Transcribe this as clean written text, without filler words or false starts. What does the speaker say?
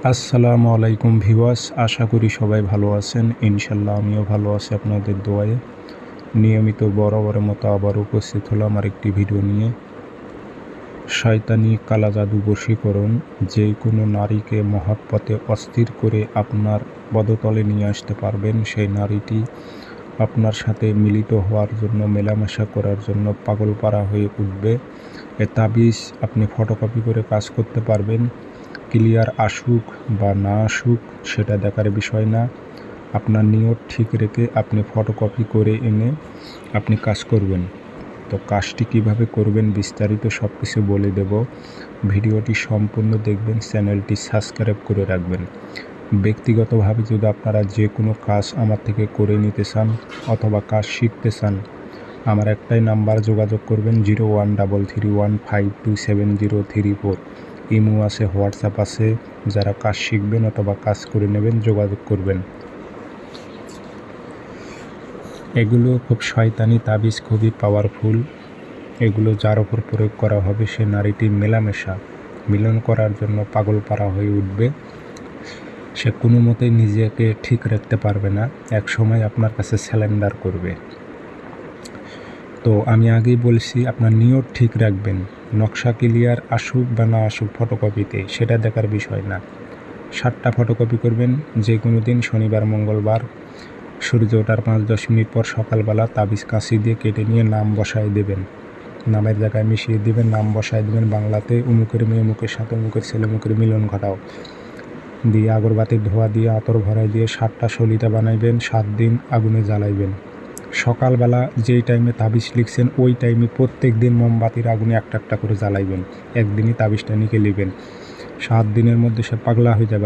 আসসালামু আলাইকুম ভিউয়ার্স, আশা করি সবাই ভালো আছেন। ইনশাল্লাহ আমিও ভালো আছি আপনাদের দোয়ায়। নিয়মিত বরাবরের মতো আবার উপস্থিত হলাম আরেকটি ভিডিও নিয়ে। শয়তানি কালা জাদু বশীকরণ যে কোনো নারীকে মহব্বতে অস্থির করে আপনার পদতলে নিয়ে আসতে পারবেন। সেই নারীটি আপনার সাথে মিলিত হওয়ার জন্য, মেলামেশা করার জন্য পাগলপাড়া হয়ে উঠবে। এ তাবিজ আপনি ফটোকপি করে কাজ করতে পারবেন। ক্লিয়ার আসুক বা না আসুক সেটা দেখার বিষয় না। আপনার নিয়ত ঠিক রেখে আপনি ফটোকপি করে এনে আপনি কাজ করবেন। তো কাজটি কিভাবে করবেন বিস্তারিত সব কিছু বলে দেব। ভিডিওটি সম্পূর্ণ দেখবেন, চ্যানেলটি সাবস্ক্রাইব করে রাখবেন। ব্যক্তিগতভাবে যদি আপনারা যে কোনো কাজ আমার থেকে করে নিতে চান অথবা কাজ শিখতে চান, আমার একটাই নাম্বার যোগাযোগ করবেন 013315270334। ইমো আছে, হোয়াটসঅ্যাপ আছে। যারা কাজ শিখবেন অথবা কাজ করে নেবেন যোগাযোগ করবেন। এগুলো খুব শয়তানি তাবিজ, খুবই পাওয়ারফুল। এগুলো যার ওপর প্রয়োগ করা হবে সে নারীটি মিলন করার জন্য পাগলপাড়া হয়ে উঠবে। সে কোনো মতেই নিজেকে ঠিক রাখতে পারবে না, এক সময় আপনার কাছে স্যালেন্ডার করবে। তো আমি আগেই বলছি আপনার নিয়ত ঠিক রাখবেন। নকশা ক্লিয়ার আসুক বা না আসুক ফটোকপিতে সেটা দেখার বিষয় না। 7টা ফটোকপি করবেন যে কোনো দিন, শনিবার মঙ্গলবার। সূর্য ওঠার 5-10 মিনিট পর সকালবেলা তাবিজ কাঁচি দিয়ে কেটে নিয়ে নাম বসায় দেবেন। নামের জায়গায় মিশিয়ে দেবেন, নাম বসায় দেবেন বাংলাতে, অমুকের মেয়ে অমুকের সাথে অমুকের ছেলে অমুকের মিলন ঘটাও দিয়ে আগরবাতির ধোয়া দিয়ে আতর ভরাই দিয়ে 7টা সলিতা বানাইবেন। 7 দিন আগুনে জ্বালাইবেন। সকালবেলা যেই টাইমে তাবিজ লিখছেন ওই টাইমে প্রত্যেক দিন মোমবাতির আগুনে একটা একটা করে জ্বালাইবেন। একদিনই তাবিজটা নিকে নেবেন। 7 দিনের মধ্যে সে পাগলা হয়ে যাবে।